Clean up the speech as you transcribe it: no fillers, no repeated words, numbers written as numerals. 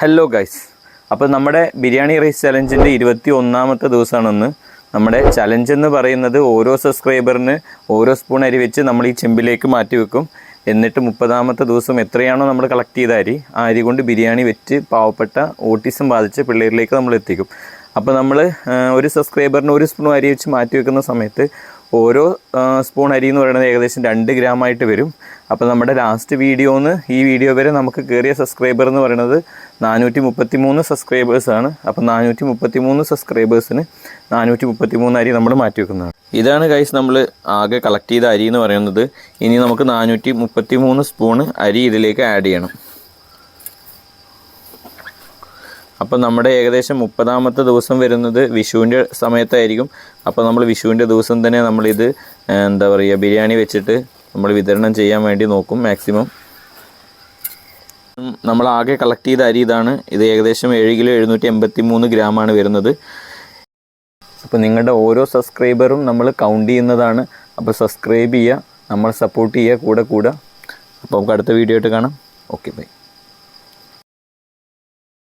Hello guys, അപ്പോൾ നമ്മുടെ biryani rice ചലഞ്ചിൻ്റെ 21ാമത്തെ ദിവസമാണെന്ന്. നമ്മുടെ ചലഞ്ച് എന്ന് പറയുന്നത് ഓരോ സബ്സ്ക്രൈബറിന് ഓരോ സ്പൂൺ അരി വെച്ച് നമ്മൾ ഈ ചെമ്പിലേക്ക് മാറ്റി വെക്കും. എന്നിട്ട് 30ാമത്തെ ദിവസം എത്രയാണോ നമ്മൾ കളക്ട് ചെയ്ത അരി, ആ അരി കൊണ്ട് ബിരിയാണി വെച്ച് പാവപ്പെട്ട ഓട്ടിസം ബാധിച്ച പിള്ളേരിലേക്ക് നമ്മൾ എത്തിക്കും. അപ്പോൾ നമ്മൾ ഒരു സബ്സ്ക്രൈബറിന് ഒരു സ്പൂൺ അരി വെച്ച് മാറ്റി വെക്കുന്ന സമയത്ത് ഓരോ സ്പൂൺ അരി എന്ന് പറയുന്നത് ഏകദേശം 2 ഗ്രാമായിട്ട് വരും. അപ്പോൾ നമ്മുടെ ലാസ്റ്റ് വീഡിയോന്ന് ഈ വീഡിയോ വരെ നമുക്ക് കയറിയ സബ്സ്ക്രൈബർ എന്ന് പറയുന്നത് 433 സബ്സ്ക്രൈബേഴ്സാണ്. അപ്പോൾ 433 സബ്സ്ക്രൈബേഴ്സിന് 433 അരി നമ്മൾ മാറ്റി വെക്കുന്നതാണ്. ഇതാണ് ഗൈസ് നമ്മൾ ആകെ കളക്ട് ചെയ്ത അരി എന്ന് പറയുന്നത്. ഇനി നമുക്ക് 433 സ്പൂണ് അരി ഇതിലേക്ക് ആഡ് ചെയ്യണം. അപ്പോൾ നമ്മുടെ ഏകദേശം 30ാമത്തെ ദിവസം വരുന്നത് വിഷുവിൻ്റെ സമയത്തായിരിക്കും. അപ്പോൾ നമ്മൾ വിഷുവിൻ്റെ ദിവസം തന്നെ നമ്മളിത് എന്താ പറയുക, ബിരിയാണി വെച്ചിട്ട് നമ്മൾ വിതരണം ചെയ്യാൻ വേണ്ടി നോക്കും മാക്സിമം. നമ്മൾ ആകെ കളക്ട് ചെയ്ത അരി ഇതാണ്. ഇത് ഏകദേശം 7 കിലോ 783 ഗ്രാമാണ് വരുന്നത്. അപ്പോൾ നിങ്ങളുടെ ഓരോ സബ്സ്ക്രൈബറും നമ്മൾ കൗണ്ട് ചെയ്യുന്നതാണ്. അപ്പോൾ സബ്സ്ക്രൈബ് ചെയ്യുക, നമ്മൾ സപ്പോർട്ട് ചെയ്യുക, കൂടെ. അപ്പോൾ നമുക്ക് അടുത്ത വീഡിയോ ആയിട്ട് കാണാം. Okay, by.